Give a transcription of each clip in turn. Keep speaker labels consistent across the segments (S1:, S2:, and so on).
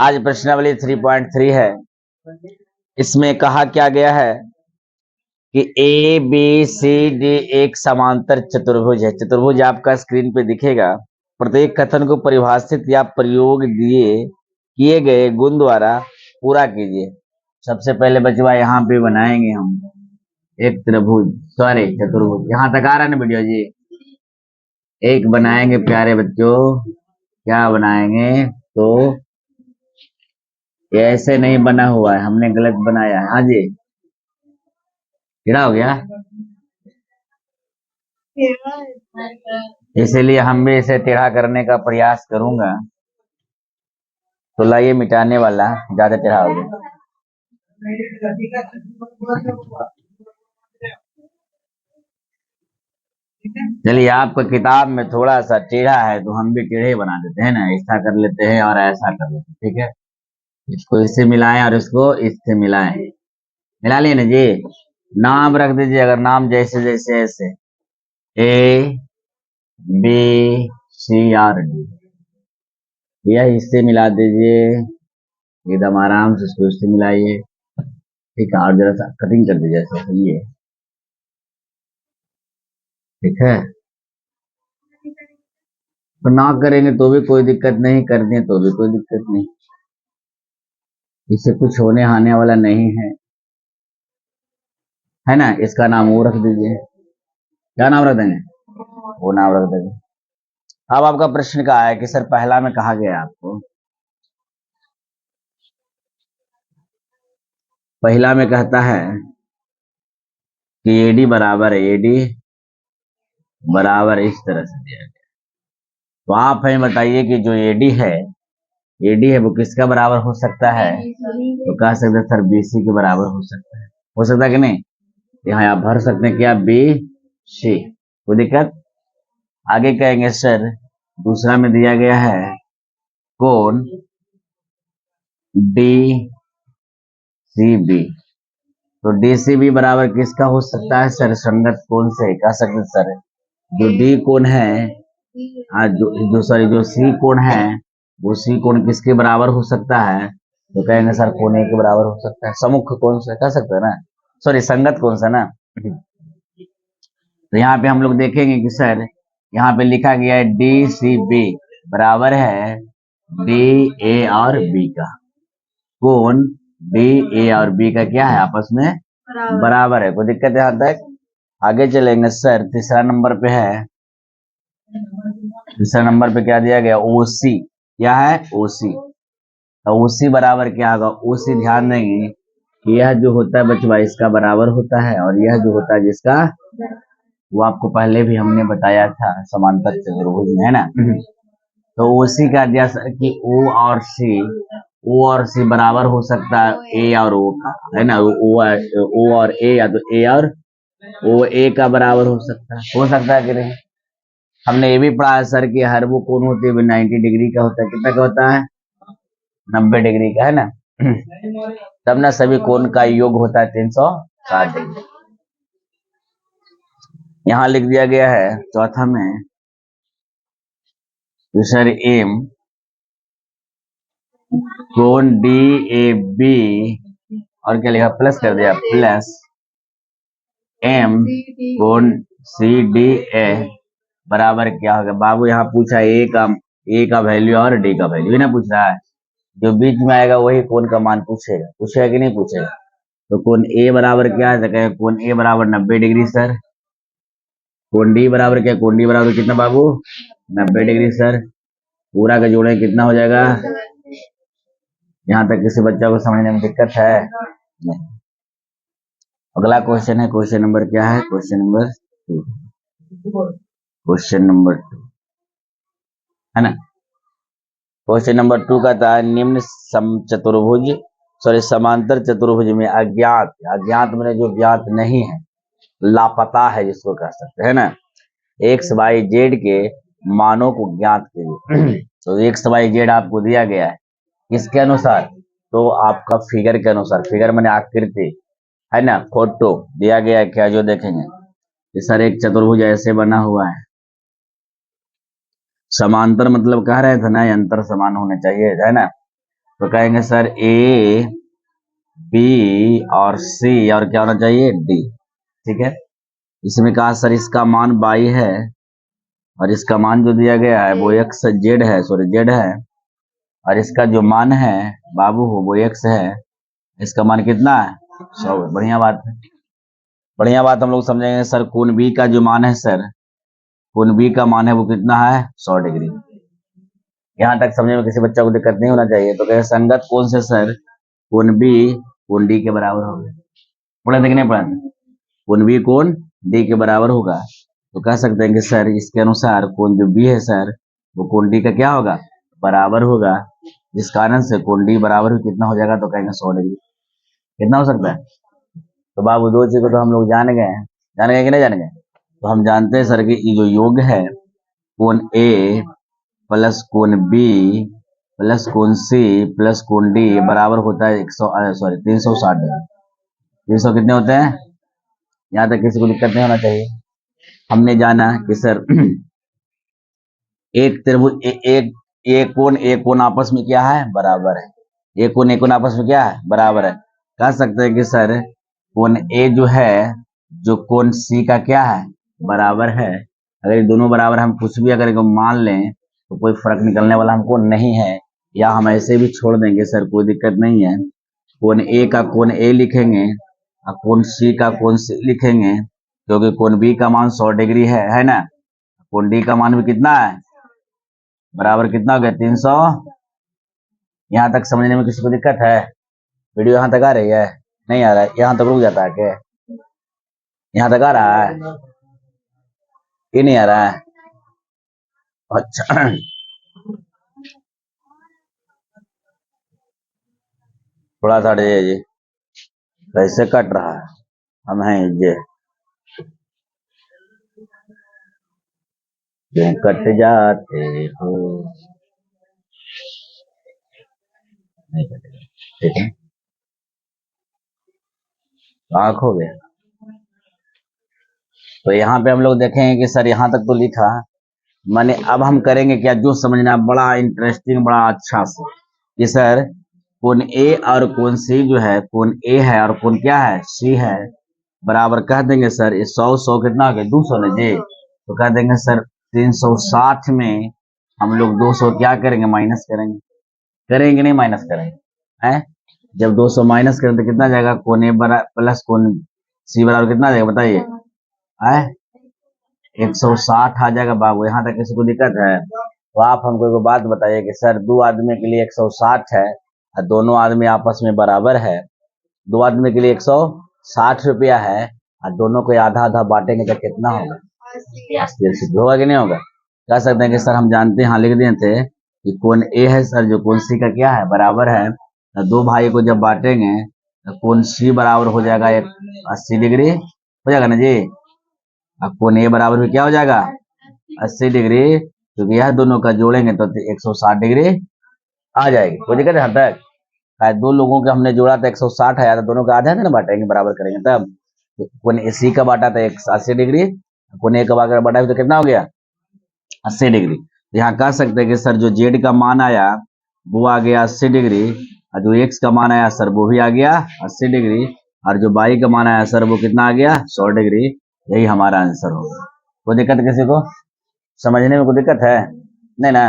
S1: आज प्रश्नावली 3.3 है। इसमें कहा क्या गया है कि ए बी सी डी एक समांतर चतुर्भुज है। चतुर्भुज आपका स्क्रीन पे दिखेगा। प्रत्येक कथन को परिभाषित या प्रयोग दिए किए गए गुण द्वारा पूरा कीजिए। सबसे पहले बचवा यहाँ पे बनाएंगे हम एक त्रिभुज, सॉरी चतुर्भुज। यहाँ तक आ रहा है ना वीडियो जी? एक बनाएंगे प्यारे बच्चों। क्या बनाएंगे? तो ये ऐसे नहीं बना हुआ है, हमने गलत बनाया है। हाँ जी, टेढ़ा हो गया, इसीलिए हम भी इसे टेढ़ा करने का प्रयास करूंगा। तो लाइए मिटाने वाला ज्यादा टेढ़ा हो गया। चलिए, आपको किताब में थोड़ा सा टेढ़ा है तो हम भी टेढ़े बना देते हैं ना, ऐसा कर लेते हैं और ऐसा कर लेते हैं। ठीक है, इसको इससे मिलाएं और इसको इससे मिलाएं। मिला लिए ना जी? नाम रख दीजिए, अगर नाम जैसे जैसे ऐसे A B C R D, भैया इससे मिला दीजिए एकदम आराम से, इसको इससे मिलाइए। ठीक है, और जरा सा कटिंग कर दीजिए ऐसा, सही है। ठीक है, तो ना करेंगे तो भी कोई दिक्कत नहीं, कर दें तो भी कोई दिक्कत नहीं, इससे कुछ होने आने वाला नहीं है ना। इसका नाम वो रख दीजिए। क्या नाम रख देंगे? वो नाम रख देंगे। अब आपका प्रश्न का है कि सर पहला में कहा गया आपको, पहला में कहता है कि एडी बराबर है, एडी बराबर इस तरह से दिया गया। तो आप हमें बताइए कि जो एडी है वो किसका बराबर हो सकता है? तो कह सकते हैं सर बीसी के बराबर हो सकता है। हो सकता है कि नहीं? यहाँ आप भर सकते हैं क्या? बी सी, कोई दिक्कत? आगे कहेंगे सर दूसरा में दिया गया है कोण डी सी बी, तो डी सी बी बराबर किसका हो सकता है सर? संगत कोण से। कह सकते सर जो डी कोण है, हाँ जो सॉरी जो सी कोण है, वो सी कोण किसके बराबर हो सकता है? तो कहेंगे सर कोण ए के बराबर हो सकता है, सम्मुख कोण से। कह सकते हैं ना, सॉरी संगत कोण से ना। तो यहाँ पे हम लोग देखेंगे कि सर यहाँ पे लिखा गया है डी सी बी बराबर है डी ए और बी का। कोण डी ए और बी का क्या है? आपस में बराबर है। कोई दिक्कत है यहाँ तक? आगे चलेंगे सर तीसरा नंबर पे है। तीसरा नंबर पे क्या दिया गया? ओसी। क्या है? ओसी। तो ओसी बराबर क्या होगा? ओसी ध्यान देंगे कि यह जो होता है बचवा इसका बराबर होता है, और यह जो होता है जिसका, वो आपको पहले भी हमने बताया था समांतर चतुर्भुज में, है ना। तो ओसी का दिया कि ओ और सी बराबर हो सकता है ए और ओ का, है ना। ओ और ए, या तो ए और ओ ए का बराबर हो सकता है कि नहीं? हमने ये भी पढ़ा है सर कि हर वो कोण होती है 90 डिग्री का होता है। कितना का होता है? 90 डिग्री का, है ना। तब ना सभी कोण का योग होता है 360 डिग्री। यहाँ लिख दिया गया है चौथा में तो सर एम कोण डी ए बी, और क्या लिखा? प्लस कर दिया, प्लस एम कोण सी डी ए बराबर क्या होगा बाबू? यहाँ पूछा ए का वैल्यू और डी का वैल्यू ना पूछ रहा है। जो बीच में आएगा वही कोण का मान पूछेगा कि नहीं पूछेगा? तो कोण ए बराबर क्या है? तो कहे कोण ए बराबर 90 डिग्री सर। कोण डी बराबर क्या? कोण डी बराबर कितना बाबू? 90 डिग्री सर। पूरा का जोड़े कितना हो जाएगा? यहाँ तक किसी बच्चा को समझने में दिक्कत है? नहीं। अगला क्वेश्चन है, क्वेश्चन नंबर क्या है? Question number 2। क्वेश्चन नंबर 2, है ना। क्वेश्चन नंबर 2 का था निम्न चतुर्भुज, सॉरी समांतर चतुर्भुज में अज्ञात मैंने जो ज्ञात नहीं है, लापता है जिसको कह सकते हैं ना, एक्स वाई जेड के मानों को ज्ञात कीजिए। तो एक्स वाई जेड आपको दिया गया है किसके अनुसार? तो आपका फिगर के अनुसार। फिगर मैंने आकृति, है ना, फोटो दिया गया है क्या? जो देखेंगे कि सर एक चतुर्भुज ऐसे बना हुआ है, समांतर मतलब कह रहे थे ना अंतर समान होने चाहिए, है ना। तो कहेंगे सर ए बी और सी और क्या होना चाहिए डी। ठीक है, इसमें कहा सर इसका मान बाई है और इसका मान जो दिया गया है वो एक्स जेड है, सॉरी जेड है, और इसका जो मान है बाबू हो वो एक्स है। इसका मान कितना है 100। बढ़िया बात है, बढ़िया बात। हम लोग समझेंगे सर कोण बी का जो मान है सर, कोण बी का मान है वो कितना है 100 डिग्री। यहाँ तक समझने में किसी बच्चा को दिक्कत नहीं होना चाहिए। तो कहे संगत कोण से सर कोण बी कोण डी के बराबर होगा। पढ़े थे कि नहीं पढ़े थे? कोण बी कोण डी के बराबर होगा। तो कह सकते हैं कि सर इसके अनुसार कोण जो बी है सर वो कोण डी का क्या होगा बराबर होगा, जिस कारण से कोण डी बराबर कितना हो जाएगा, तो कहेंगे 100 डिग्री। कितना हो सकता है? तो बाबू दो चीज को तो हम लोग जान गए कि नहीं जान गए? तो हम जानते हैं सर कि ये जो योग है कोण ए प्लस कोण बी प्लस कोण सी प्लस कोण डी बराबर होता है 360 डिग्री। 300 कितने होते हैं? यहाँ तक किसी को दिक्कत नहीं होना चाहिए। हमने जाना कि सर एक त्रिभुज एक कोण आपस में क्या है बराबर है। एक कोण आपस में क्या है बराबर है। कह सकते हैं कि सर कोण ए जो है जो कोण सी का क्या है बराबर है। अगर ये दोनों बराबर हम कुछ भी अगर इनको मान लें तो कोई फर्क निकलने वाला हमको नहीं है, या हम ऐसे भी छोड़ देंगे सर कोई दिक्कत नहीं है। कोण ए का कोण ए लिखेंगे और कोण सी का कोण सी लिखेंगे, क्योंकि कोण बी का मान 100 डिग्री है ना। कोण डी का मान भी कितना है बराबर कितना हो गया 300। यहाँ तक समझने में किसी को दिक्कत है? वीडियो यहाँ तक आ रही है? नहीं आ रहा है? यहाँ तक रुक जाता है क्या? यहाँ तक आ रहा है? ये नहीं आ रहा है? अच्छा थोड़ा सा जी कैसे कट रहा है, हम हैं ये क्यों कट जाते हो? नहीं कटेगा, ठीक है। आँख हो गया। तो यहाँ पे हम लोग देखेंगे कि सर यहाँ तक तो लिखा, माने अब हम करेंगे क्या जो समझना बड़ा इंटरेस्टिंग बड़ा अच्छा से कि सर कोण ए और कोण सी जो है कोण ए है और कोण क्या है सी है बराबर कह देंगे सर ये 100 कितना हो गया 200 ना जी। तो कह देंगे सर 360 में हम लोग 200 क्या करेंगे माइनस करेंगे, करेंगे नहीं माइनस करेंगे हैं। जब 200 माइनस करें तो कितना जाएगा कोण ए बराबर प्लस कोण सी बराबर कितना जाएगा बताइए है 160 आ जाएगा बाबू। यहाँ तक किसी को दिक्कत है? तो आप हमको एक बात बताइए कि सर दो आदमी के लिए 160 है और दोनों आदमी आपस में बराबर है। दो आदमी के लिए 160 रुपया है और दोनों को आधा आधा बांटेंगे तो कितना होगा 80 होगा कि नहीं होगा? कह सकते हैं कि सर हम जानते हैं, हाँ लिख दिए थे कि कोण ए है सर जो कोण सी का क्या है बराबर है, तो दो भाई को जब बांटेंगे तो कोण सी बराबर हो जाएगा 80 डिग्री हो जाएगा ना जी। अब कोण ए बराबर भी क्या हो जाएगा 80 डिग्री, क्योंकि यह दोनों का जोड़ेंगे तो 160 डिग्री आ जाएगी। कोई दिक्कत है? तक दो लोगों के हमने जोड़ा था 160 आया तो दोनों का आधा ना बांटेंगे बराबर करेंगे तब। कोण सी का बांटा था 180 डिग्री, कोण ए का बांटा तो कितना हो गया 80 डिग्री। यहाँ कह सकते हैं कि सर जो जेड का मान आया वो आ गया 80 डिग्री और जो एक्स का मान आया सर वो भी आ गया 80 डिग्री और जो वाई का मान आया सर वो कितना आ गया 100 डिग्री। यही हमारा आंसर होगा। कोई दिक्कत किसी को? समझने में कोई दिक्कत है? नहीं ना?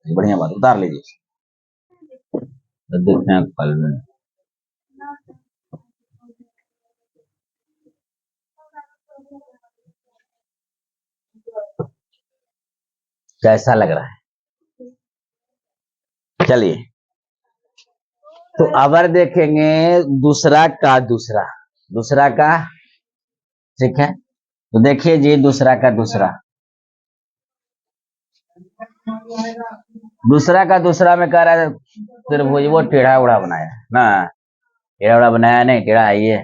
S1: बढ़िया बात, उतार लीजिए तो देखते हैं कल में। कैसा लग रहा है? चलिए तो अबर देखेंगे दूसरा का ठीक है। तो देखिए जी दूसरा का दूसरा में कह रहा है त्रिभुज वो टेढ़ा उड़ा बनाया ना, टेढ़ा उड़ा बनाया नहीं, टेढ़ा है ये,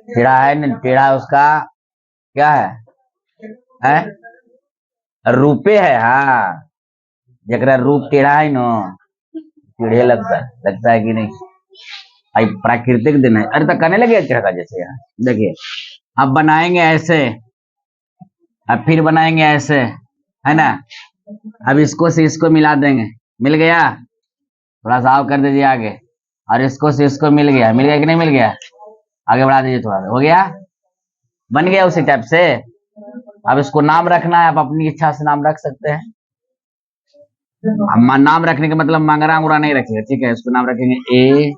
S1: टेढ़ा है नहीं, टेढ़ा उसका क्या है रूपे है। हाँ जरा रूप टेढ़ा है ना टेढ़े लगता है कि नहीं? आई प्राकृतिक दिन है। अरे तो करने लगे टेढ़ा जैसे यहाँ देखिए अब बनाएंगे ऐसे अब फिर बनाएंगे ऐसे है ना। अब इसको से इसको मिला देंगे, मिल गया थोड़ा सा और कर दीजिए आगे, और इसको से इसको मिल गया कि नहीं मिल गया, आगे बढ़ा दीजिए थोड़ा सा, हो गया, बन गया उसी टाइप से। अब इसको नाम रखना है, आप अपनी इच्छा से नाम रख सकते हैं। नाम रखने का मतलब मंगरा उंगरा नहीं रखेगा, ठीक है, इसको नाम रखेंगे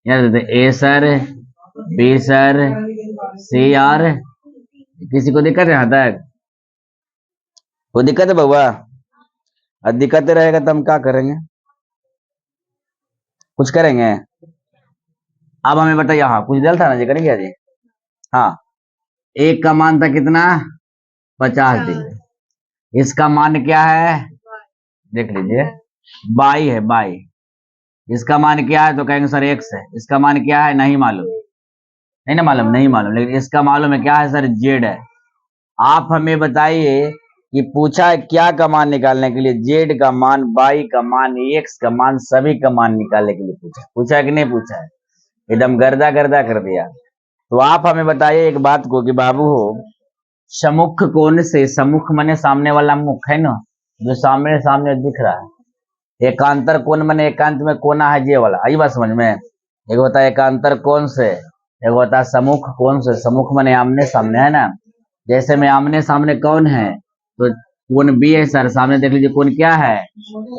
S1: A sir, B sir, C R. किसी को दिक्कत है यहाँ तक? कोई दिक्कत है बउआ? दिक्कत रहेगा तो हम क्या करेंगे, कुछ करेंगे? अब हमें बताइए, हाँ कुछ दिल था ना जी, करेंगे जी। हाँ, एक का मान था कितना, 50 डिग्री। इसका मान क्या है, देख लीजिए, बाई है, बाई। इसका मान क्या है तो कहेंगे सर एक्स है। इसका मान क्या है, नहीं मालूम, नहीं ना मालूम, नहीं मालूम, लेकिन इसका मालूम है क्या है सर, जेड है। आप हमें बताइए कि पूछा है क्या का मान निकालने के लिए, जेड का मान, बाई का मान, एक्स का मान, सभी का मान निकालने के लिए पूछा है कि नहीं पूछा है? एकदम गर्दा गर्दा कर दिया। तो आप हमें बताइए एक बात को कि बाबू हो, सम्मुख कोण से, सम्मुख माने सामने वाला मुख है ना, जो सामने सामने दिख रहा है। एकांतर कोण माने एकांत में कोना है ये वाला, आई बात समझ में? एक होता है एकांतर कोण से, एक होता है सम्मुख कोण से। सम्मुख माने आमने सामने, है ना। जैसे में आमने सामने कौन है, तो कोण बी है सर, सामने देख लीजिए कोण क्या है,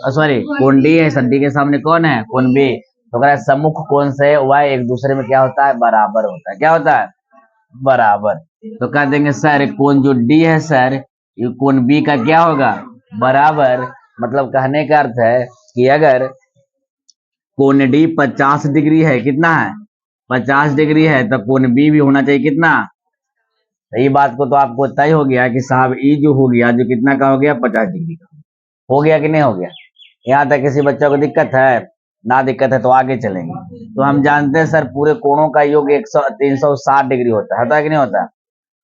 S1: सॉरी कोण डी है सर, डी के सामने कौन है, कोण बी। तो अगर सम्मुख कोण से वह एक दूसरे में क्या होता है, बराबर होता है। क्या होता है, बराबर। तो कह देंगे सर कोण जो डी है सर, ये कोण बी का क्या होगा, बराबर। मतलब कहने का अर्थ है कि अगर कोण डी 50 डिग्री है, कितना है, 50 डिग्री है, तो कोण बी भी होना चाहिए कितना। तो ये बात को तो आपको तय हो गया कि साहब ई जो हो गया, जो कितना का हो गया, 50 डिग्री का हो गया कि नहीं हो गया। यहाँ तक किसी बच्चों को दिक्कत है, ना दिक्कत है तो आगे चलेंगे। तो हम जानते हैं सर पूरे कोणों का योग 360 डिग्री होता है कि नहीं होता।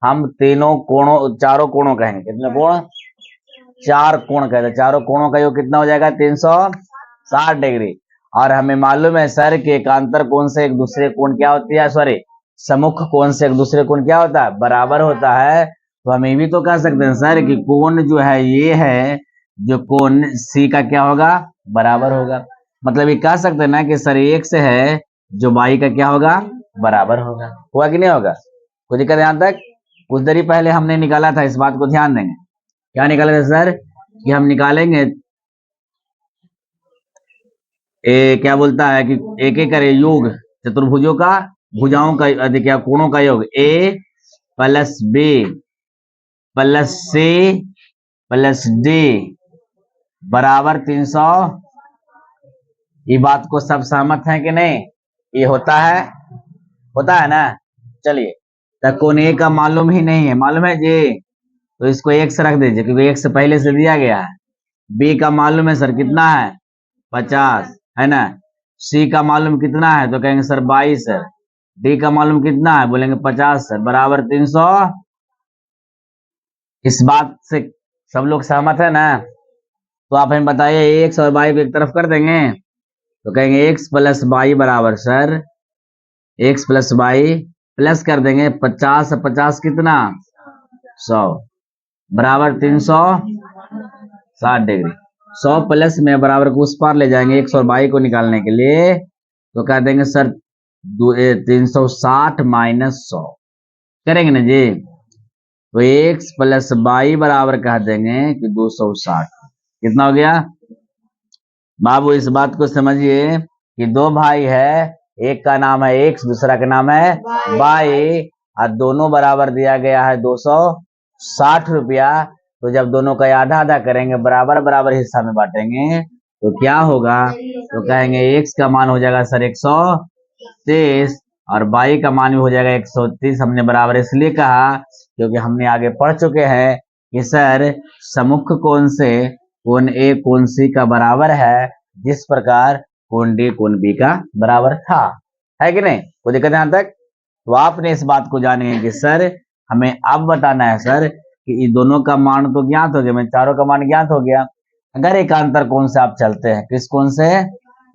S1: हम तीनों कोणों, चारों कोणों कहेंगे, कितने कोण, 4 कोण कहते हैं। चारों कोणों का योग कितना हो जाएगा, 360 डिग्री। और हमें मालूम है सर कि एकांतर कोण से एक दूसरे कोण क्या होती है, सॉरी सम्मुख कोण से एक दूसरे कोण क्या होता है, बराबर होता है। तो हम ये भी तो कह सकते हैं सर कि कोण जो है ये है, जो कोण सी का क्या होगा, बराबर होगा। मतलब ये कह सकते हैं ना कि सर एक से है जो बाई का क्या होगा, बराबर होगा। हुआ कि नहीं होगा, कोई दिक्कत यहाँ तक? कुछ देरी पहले हमने निकाला था, इस बात को ध्यान देंगे। क्या निकाले थे सर, कि हम निकालेंगे क्या बोलता है कि एक एक करे योग चतुर्भुजों का, भुजाओं का, क्या कोणों का योग, A plus B plus C plus D बराबर 300। ये बात को सब सहमत है कि नहीं, ये होता है ना। चलिए, तो कोण ए का मालूम ही नहीं है, मालूम है जी, तो इसको एक्स रख दीजिए क्योंकि एक्स पहले से दिया गया है। बी का मालूम है सर कितना है, 50, है ना। सी का मालूम कितना है तो कहेंगे सर 22 सर। डी का मालूम कितना है, बोलेंगे 50 सर, बराबर 300। इस बात से सब लोग सहमत है ना। तो आप हमें बताइए एक्स और वाई को एक तरफ कर देंगे, तो कहेंगे एक्स प्लस वाई बराबर sir, X plus Y plus कर देंगे 50, 50 कितना, 100 बराबर 360 डिग्री। 100 प्लस में बराबर को उस पार ले जाएंगे एक्स और वाई को निकालने के लिए, तो कह देंगे सर 360 माइनस 100 करेंगे ना जी। तो एक्स प्लस वाई बराबर कह देंगे कि 260। कितना हो गया बाबू, इस बात को समझिए कि दो भाई है, एक का नाम है एक्स, दूसरा का नाम है वाई, और दोनों बराबर दिया गया है 260 रुपया। तो जब दोनों का आधा आधा करेंगे, बराबर बराबर हिस्सा में बांटेंगे, तो क्या होगा, तो कहेंगे एक्स का मान हो जाएगा सर 130 और वाई का मान भी हो जाएगा 130। हमने बराबर इसलिए कहा क्योंकि हमने आगे पढ़ चुके हैं कि सर सम्मुख कोण से कोण ए कोण सी का बराबर है, जिस प्रकार कोण डी कोण बी का बराबर था, है कि नहीं, कोई दिक्कत यहाँ तक? तो आपने इस बात को जाने कि सर हमें अब बताना है सर कि इन दोनों का मान तो ज्ञात हो गया, मैं चारों का मान ज्ञात हो गया। अगर एकांतर कोण से आप चलते हैं, किस कोण से,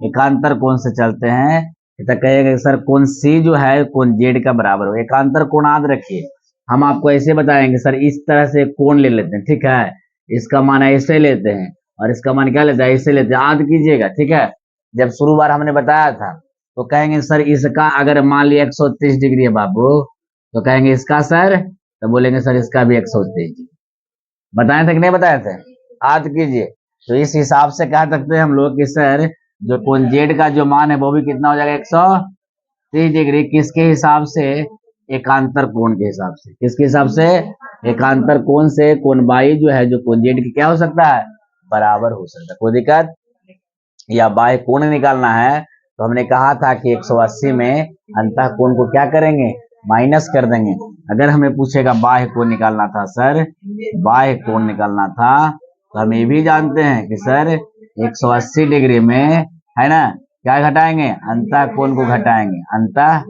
S1: एकांतर कोण से चलते हैं, तो कहेगा सर कोण सी जो है कोण जेड का बराबर हो। एकांतर कोण याद रखिए, हम आपको ऐसे बताएंगे सर इस तरह से कोण ले लेते हैं, ठीक है, इसका मान ऐसे लेते हैं और इसका मान क्या लेते हैं, ऐसे लेते हैं, याद कीजिएगा, ठीक है। जब शुरू बार हमने बताया था, तो कहेंगे सर इसका अगर मान लिया 130 डिग्री है बाबू, तो कहेंगे इसका सर, तो बोलेंगे सर इसका भी 130 डिग्री। बताए थे कि नहीं बताए थे? याद कीजिए। तो इस हिसाब से कह सकते हैं हम लोग कि सर जो कोण जेड का जो मान है वो भी कितना हो जाएगा 130 डिग्री। किसके हिसाब से? एकांतर कोण के हिसाब से। किसके हिसाब से? एकांतर कोण से कोण बाई जो है जो कोण जेड की क्या हो सकता है? बराबर हो सकता है। कोई दिक्कत? या बाह्य कोण निकालना है तो हमने कहा था कि 180 में अंतः कोण को क्या करेंगे? माइनस कर देंगे। अगर हमें पूछेगा बाह्य कोण निकालना था सर, बाह्य कोण निकालना था, तो हम ये भी जानते हैं कि सर 180 डिग्री में है ना क्या घटाएंगे? अंतः कोण को घटाएंगे। अंतः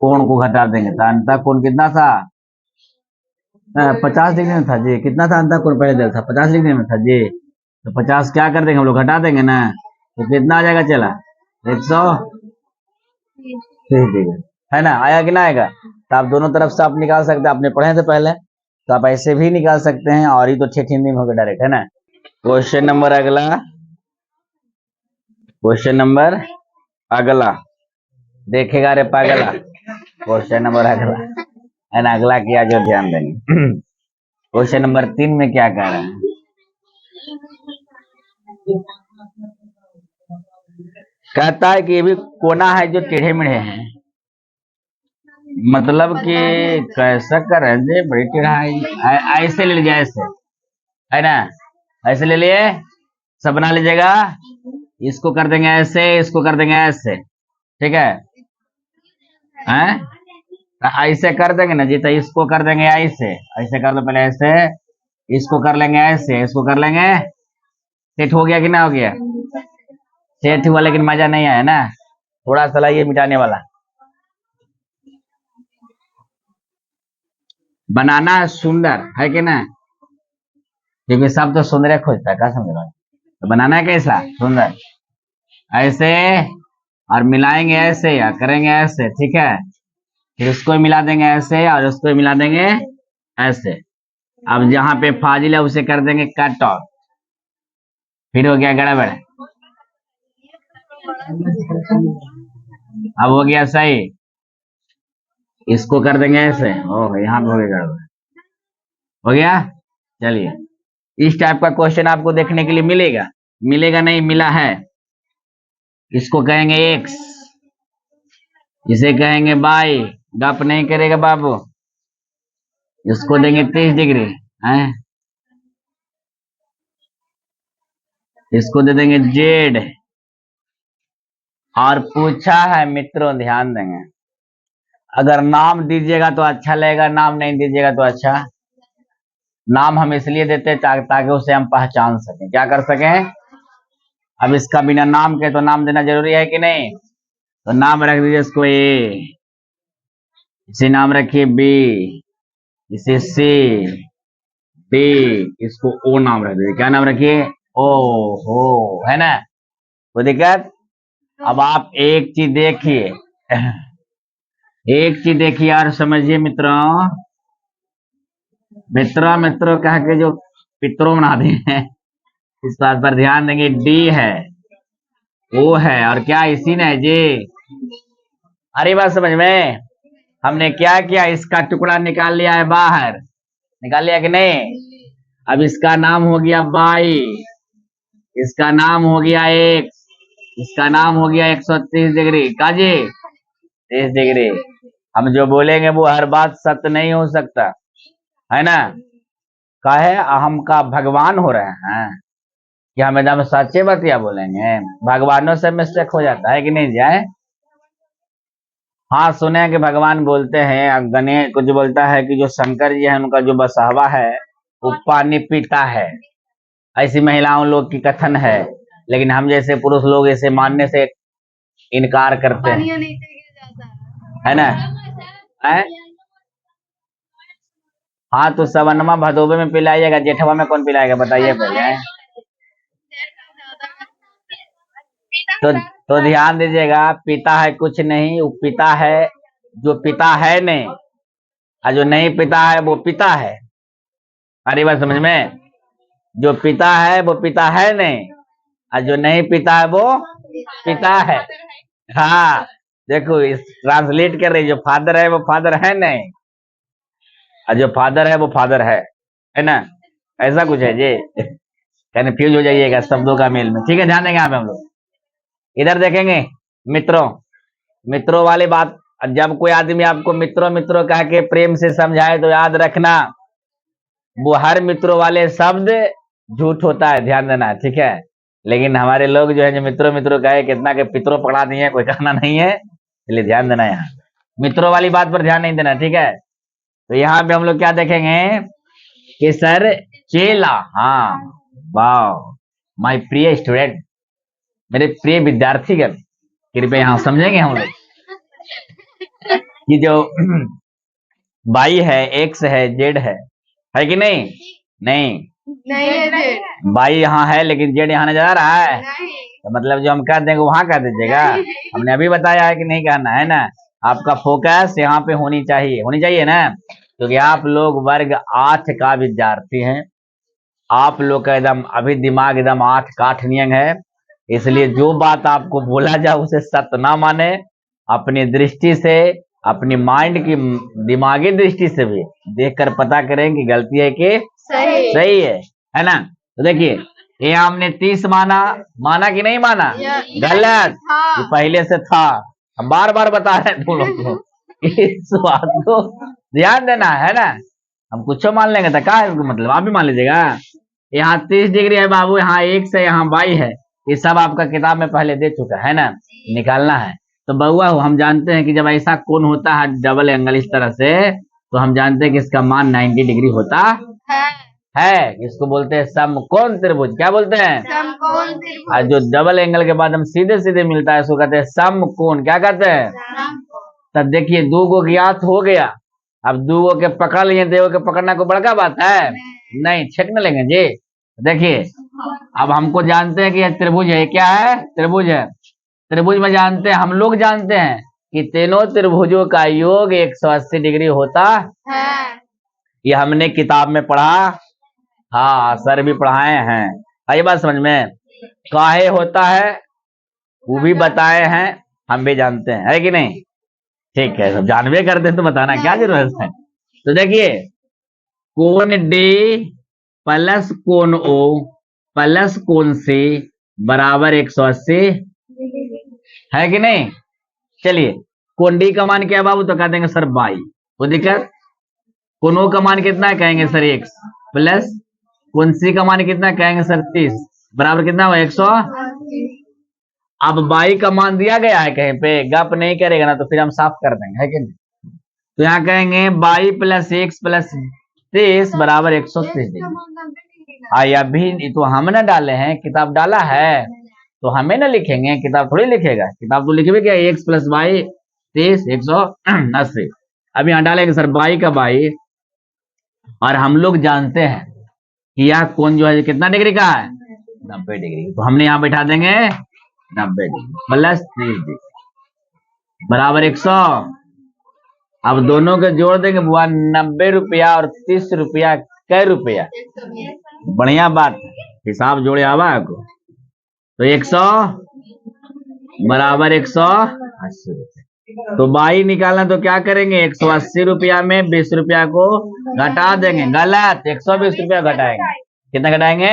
S1: कोण को घटा देंगे। तो अंतः कोण कितना था? 50 डिग्री में था जी। कितना था अंतः कोण? पहले था 50 डिग्री में था जी। तो 50 क्या कर देंगे हम लोग? घटा देंगे ना। तो कितना आ जाएगा? चला 130 डिग्री, है ना? आया कि ना आएगा? तो आप दोनों तरफ से आप निकाल सकते हैं। आपने पढ़े थे पहले, तो आप ऐसे भी निकाल सकते हैं, और ये तो ठेठ हिंदी में होगा डायरेक्ट, है ना। क्वेश्चन नंबर अगला, क्वेश्चन नंबर अगला देखेगा रे पागला। क्वेश्चन नंबर अगला है ना, अगला किया जो ध्यान देंगे। क्वेश्चन नंबर 3 में क्या कह रहे हैं? कहता है कि ये भी कोना है जो टेढ़े मेढ़े हैं। मतलब कि कैसा करें जे बड़ी टेढ़ा है। ऐसे ले लीजिए, ऐसे, है ना, ऐसे ले लिए, सब बना लीजिएगा। इसको कर देंगे ऐसे, इसको कर देंगे ऐसे, ठीक है? हैं? तो ऐसे कर देंगे ना जी, तो इसको कर देंगे ऐसे, ऐसे कर लो पहले ऐसे, इसको कर लेंगे ऐसे, इसको कर लेंगे। सेट हो गया कि ना हो गया? सेट हुआ, लेकिन मजा नहीं आया ना। थोड़ा सा ये मिटाने वाला बनाना है सुंदर, है कि ना? क्योंकि सब तो सुंदर खोजता है, क्या समझ रहा है? तो बनाना है कैसा? सुंदर। ऐसे, और मिलाएंगे ऐसे या करेंगे ऐसे, ठीक है? फिर उसको मिला देंगे ऐसे, और उसको मिला देंगे ऐसे। अब जहां पे फाजिल है उसे कर देंगे कट ऑफ। फिर हो गया गड़बड़। अब हो गया सही। इसको कर देंगे ऐसे। ओह, यहाँ पे हो गया गड़बड़। हो गया। चलिए, इस टाइप का क्वेश्चन आपको देखने के लिए मिलेगा। मिलेगा नहीं, मिला है। इसको कहेंगे एक्स, इसे कहेंगे बाई। गप नहीं करेगा बाबू। इसको देंगे 30 डिग्री, है? इसको दे देंगे जेड। और पूछा है मित्रों, ध्यान देंगे, अगर नाम दीजिएगा तो अच्छा लगेगा, नाम नहीं दीजिएगा तो अच्छा। नाम हम इसलिए देते हैं ताकि उसे हम पहचान सकें। क्या कर सकें? अब इसका बिना नाम के तो नाम देना जरूरी है कि नहीं? तो नाम रख दीजिए इसको ए, इसे नाम रखिए बी, इसे सी, डी, इसको ओ नाम रख दीजिए। क्या नाम रखिए? ओ हो, है ना? कोई दिक्कत? अब आप एक चीज देखिए, एक चीज देखिए और समझिए मित्रों। मित्रों मित्रों कह के जो पित्रों बना दिए हैं, इस बात पर ध्यान देंगे। डी है, ओ है, और क्या इसी ने है जी। अरे बात समझ में? हमने क्या किया? इसका टुकड़ा निकाल लिया है बाहर। निकाल लिया कि नहीं? अब इसका नाम हो गया बाई, इसका नाम हो गया एक्स, इसका नाम हो गया 130 डिग्री। काजी 30 डिग्री। हम जो बोलेंगे वो हर बात सत्य नहीं हो सकता, है ना? काहे हम का भगवान हो रहे हैं कि हम एकदम सच्चे बतिया बोलेंगे? भगवानों से मिस्टेक हो जाता है कि नहीं जाए? हाँ, सुने हैं कि भगवान बोलते हैं, गणेश कुछ बोलता है कि जो शंकर जी है उनका जो बसहवा है वो पानी पीता है। ऐसी महिलाओं लोग की कथन है, लेकिन हम जैसे पुरुष लोग इसे मानने से इनकार करते हैं, है ना? है? हाँ, तो सवनमा भदोबे में पिलाइएगा, जेठवा में कौन पिलाएगा बताइए पहले। तो ध्यान दीजिएगा, पिता है कुछ नहीं, वो पिता है जो पिता है नहीं, और जो नहीं पिता है वो पिता है। अरे बात समझ में? जो पिता है वो पिता है नहीं, और जो नहीं पीता है वो पिता है। हाँ, देखो इस ट्रांसलेट कर रही, जो फादर है वो फादर है नहीं, और जो फादर है वो फादर है ना, ऐसा कुछ है जी। कन्फ्यूज हो जाइएगा शब्दों का मेल में, ठीक है, ध्यान देंगे यहाँ पे हम लोग। इधर देखेंगे मित्रों, मित्रों वाली बात। जब कोई आदमी आपको मित्रों मित्रों कह के प्रेम से समझाए तो याद रखना वो हर मित्रों वाले शब्द झूठ होता है, ध्यान देना, ठीक है। लेकिन हमारे लोग जो है जो मित्रों मित्रों कहे, कितना के पितरों पकड़ा दिए, कोई कहना नहीं है, इसलिए ध्यान देना, यहाँ मित्रों वाली बात पर ध्यान नहीं देना, ठीक है। तो यहाँ पे हम लोग क्या देखेंगे कि सर चेला, हाँ, वाह, माय प्रिय स्टूडेंट, मेरे प्रिय विद्यार्थीगण, कृपया यहाँ समझेंगे हम लोग कि जो वाई है, एक्स है, जेड है कि नहीं? नहीं
S2: है
S1: वाई यहाँ है लेकिन जेड यहाँ नजर आ रहा है, तो मतलब जो हम कह देंगे वहां कह दीजिएगा। हमने अभी बताया है कि नहीं कहना है ना, आपका फोकस यहाँ पे होनी चाहिए ना, क्योंकि आप लोग वर्ग 8 का विद्यार्थी हैं, आप लोग का एकदम अभी दिमाग एकदम 8 काठ नियन है, इसलिए जो बात आपको बोला जाए उसे सत्य ना माने, अपनी दृष्टि से, अपनी माइंड की दिमागी दृष्टि से भी देखकर पता करें कि गलती है कि सही है ना। तो देखिए ये हमने 30 माना कि नहीं माना, गलत, ये पहले से था, हम बार बार बता रहे हैं तुम लोग को, इस बात को ध्यान देना है ना। हम कुछ मान लेंगे तो क्या है इसका मतलब, आप भी मान लीजिएगा। यहाँ 30 डिग्री है बाबू, यहाँ एक से यहाँ बाई है, ये सब आपका किताब में पहले दे चुका है ना, निकालना है। तो बउआ हम जानते हैं कि जब ऐसा कोण होता है डबल एंगल इस तरह से, तो हम जानते हैं कि इसका मान 90 डिग्री होता है। इसको बोलते हैं समकोण त्रिभुज, क्या बोलते हैं?
S2: समकोण त्रिभुज।
S1: और जो डबल एंगल के बाद हम सीधे सीधे मिलता है उसको कहते हैं समकोण, क्या कहते हैं? तब देखिए दो गो ज्ञात हो गया, अब दो गो के पकड़ लिए, दो के पकड़ना कोई बड़का बात है नहीं, छेक न लेंगे जी। देखिए अब हमको जानते हैं कि यह त्रिभुज है, क्या है? त्रिभुज है। त्रिभुज में जानते हैं, हम लोग जानते हैं कि तीनों त्रिभुजों का योग 180 डिग्री होता
S2: है।
S1: ये हमने किताब में पढ़ा, हाँ सर भी पढ़ाए हैं। आई बात समझ में? काहे होता है वो भी बताए हैं, हम भी जानते हैं, है कि नहीं? ठीक है, सब जानवे करते हैं तो बताना क्या जरूरत है। तो देखिए कोण डी प्लस कोण ओ प्लस कोण सी बराबर 180 है कि नहीं? चलिए कोण डी का मान क्या है बाबू, तो कह देंगे सर बाई, वो दिक्कत। कोण ओ का मान कितना है, कहेंगे सर x, प्लस कोण सी का मान कितना है, कहेंगे सर 30, बराबर कितना हुआ 100। अब बाई का मान दिया गया है कहीं पे, गप नहीं करेगा ना तो फिर हम साफ कर देंगे, है कि नहीं? तो यहाँ कहेंगे बाई प्लस एक्स प्लस 30 बराबर 130 डिग्री। अभी तो हम ना डाले हैं, किताब डाला है तो हमें ना लिखेंगे, किताब थोड़ी लिखेगा, किताब तो लिखे क्या, एक्स प्लस बाई 30 180। अब यहाँ डालेंगे सर बाई का बाई, और हम लोग जानते हैं कि यह कोण जो है कितना डिग्री का है, 90 डिग्री, तो हमने यहाँ बैठा देंगे 90 डिग्री प्लस 30 डिग्री बराबर 100। अब दोनों के जोड़ देंगे बुआ, 90 रुपया और 30 रुपया, कै रुपया? बढ़िया बात है, हिसाब जोड़े आवा को, तो 100 बराबर 180 रुपये। तो बाई निकालना तो क्या करेंगे, 180 रुपया में 20 रुपया को घटा देंगे, गलत, 120 रुपया घटाएंगे, कितना घटाएंगे?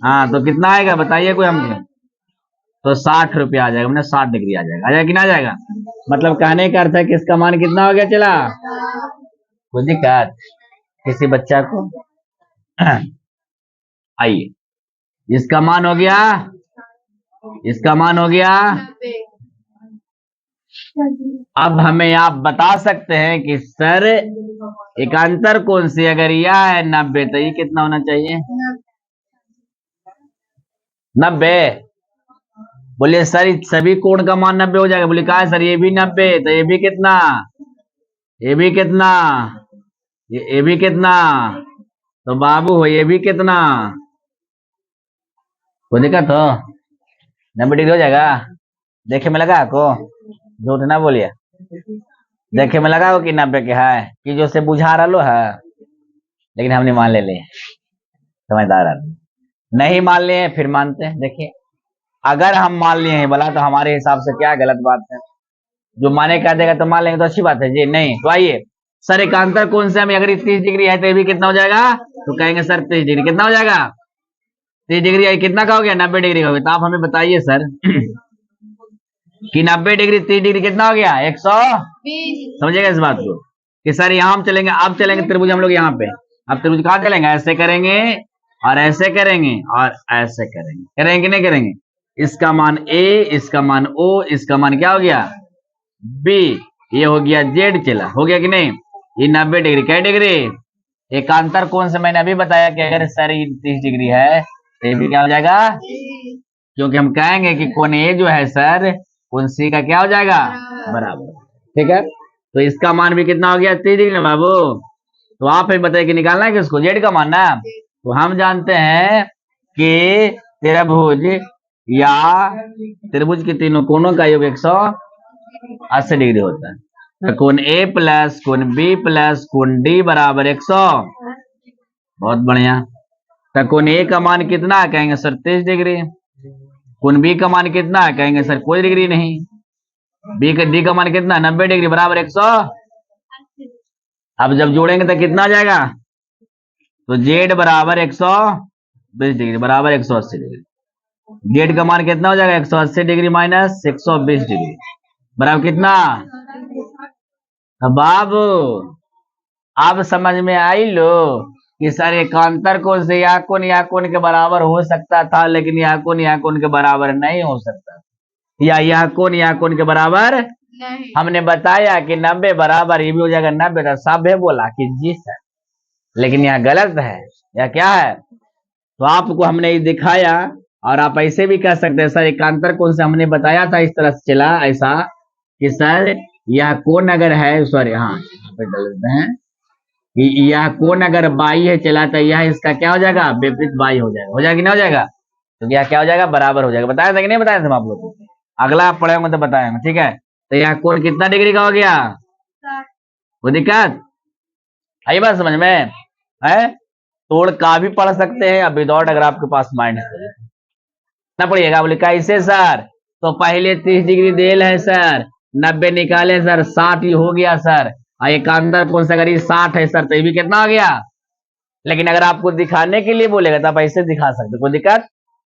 S1: हाँ, तो कितना आएगा बताइए कोई हमको, तो 60 रुपया आ जाएगा, मैंने 60 डिग्री आ जाएगा कि ना आ जाएगा? मतलब कहने का अर्थ है कि इसका मान कितना हो गया, चला कोई दिक्कत किसी बच्चा को? आइए, इसका मान हो गया, इसका मान हो गया। अब हमें आप बता सकते हैं कि सर एकांतर कोण से अगर यह है 90 तो ये कितना होना चाहिए? 90। बोलिए सर सभी कोण का मान 90 हो जाएगा, बोले कहा है सर ये भी 90, तो ये भी कितना, ये भी कितना, ये भी कितना, तो बाबू हो ये भी कितना, कोई दिक्कत हो? 90 डिग्री हो जाएगा। देखे में लगा आपको, झूठ ना बोलिए, देखे में लगा हो कि 90 के है कि जो से बुझा रहा लो है, लेकिन हमने मान ले समझदार आदमी। नहीं मान लिए हैं फिर मानते हैं। देखिए अगर हम मान लिए हैं बोला तो हमारे हिसाब से क्या गलत बात है। जो माने कह देगा तो मान लेंगे तो अच्छी बात है जी। नहीं तो आइए सर एकांतर कोण से हमें अगर 30 डिग्री है तो ये भी कितना हो जाएगा, तो कहेंगे सर 30 डिग्री कितना हो जाएगा, 30 डिग्री कितना का हो गया, 90 डिग्री का हो गया। तो आप हमें बताइए सर कि 90 डिग्री 30 डिग्री कितना हो गया, 120। समझिएगा इस बात को कि सर यहाँ हम चलेंगे, अब चलेंगे त्रिभुज हम लोग यहाँ पे, अब त्रिभुज कहाँ चलेंगे, ऐसे करेंगे और ऐसे करेंगे और ऐसे करेंगे, करेंगे कि नहीं करेंगे। इसका मान ए, इसका मान ओ, इसका मान क्या हो गया बी, ये हो गया जेड, चला हो गया कि नहीं। ये 90 डिग्री क्या डिग्री, एकांतर कोण से मैंने अभी बताया कि अगर सर 30 डिग्री है तो ये भी क्या हो जाएगा, क्योंकि हम कहेंगे कि कोण ए जो है सर कोण सी का क्या हो जाएगा बराबर। ठीक है तो इसका मान भी कितना हो गया 30 डिग्री बाबू। तो आप ही बताइए कि निकालना है कि उसको जेड का मान ना। तो हम जानते हैं कि त्रिभुज या त्रिभुज के तीनों कोणों का योग 180 डिग्री होता है। तो कोण ए प्लस कोण बी प्लस कोण डी बराबर 100। बहुत बढ़िया। तो कोण ए का मान कितना है, कहेंगे सर 30 डिग्री। कोण बी का मान कितना है, कहेंगे सर कोई डिग्री नहीं। बी का डी का मान कितना 90 डिग्री बराबर 100। अब जब जोड़ेंगे तो कितना आ जाएगा, तो जेड बराबर 120 डिग्री बराबर 180 डिग्री। जेड का मान कितना हो जाएगा 180 डिग्री माइनस 120 डिग्री बराबर कितना। बाबू अब समझ में आई लो कि सर एकांतर कोण से यह कोण के बराबर हो सकता था, लेकिन यह कोण के बराबर नहीं हो सकता, या यह कोण के बराबर नहीं। हमने बताया कि 90 बराबर ये भी हो जाएगा 90, तो सब है बोला कि जी सर, लेकिन यह गलत है। यह क्या है, तो आपको हमने ये दिखाया। और आप ऐसे भी कह सकते हैं सर एकांतर कोण से हमने बताया था इस तरह से चला ऐसा कि सर यह कोण अगर है, सॉरी हाँ यहाँ पे डाल देते हैं कि यह कोण अगर बाई है चला तो यह इसका क्या हो जाएगा विपरीत बाई हो जाएगा, हो जाएगा कि नहीं हो जाएगा, तो यह क्या हो जाएगा बराबर हो जाएगा। बताया था कि नहीं बताया था आप लोग को, अगला आप पढ़ेंगे तो बताएंगे। ठीक है तो यह कोण कितना डिग्री का हो गया, कोई दिक्कत आई बात समझ में है। तोड़ का भी पढ़ सकते हैं या विदाउट, अगर आपके पास माइंड है ना पड़िएगा। बोले कैसे सर, तो पहले 30 डिग्री देल है सर, 90 निकाले सर 60 ही हो गया सर। एकांतर कोण से अगर ये 60 है सर तो ये भी कितना हो गया। लेकिन अगर आपको दिखाने के लिए बोलेगा तो आप ऐसे दिखा सकते, कोई दिक्कत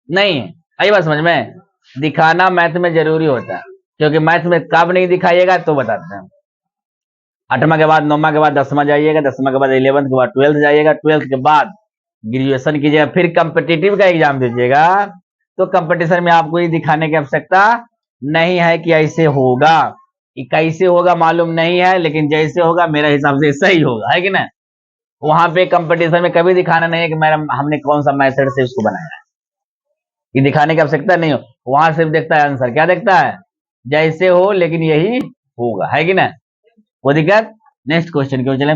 S1: नहीं है। आई बात समझ में, दिखाना मैथ में जरूरी होता है, क्योंकि मैथ में कब नहीं दिखाइएगा तो बताते हैं। 8वां के बाद 9वां के बाद 10वां जाइएगा, 10वां के बाद 11th के बाद 12th जाइएगा, 12th के बाद ग्रेजुएशन कीजिएगा, फिर कंपिटिटिव का एग्जाम दीजिएगा। तो कंपटीशन में आपको ये दिखाने की आवश्यकता नहीं है कि ऐसे होगा, कैसे होगा मालूम नहीं है, लेकिन जैसे होगा मेरे हिसाब से सही होगा, है कि ना। वहां पे कंपटीशन में कभी दिखाना नहीं है कि मैडम हमने कौन सा मेथड से उसको बनाया है, ये दिखाने की आवश्यकता नहीं हो। वहां सिर्फ देखता है आंसर, क्या देखता है, जैसे हो लेकिन यही होगा, है कि ना। वो दिक्कत। नेक्स्ट क्वेश्चन क्यों चले।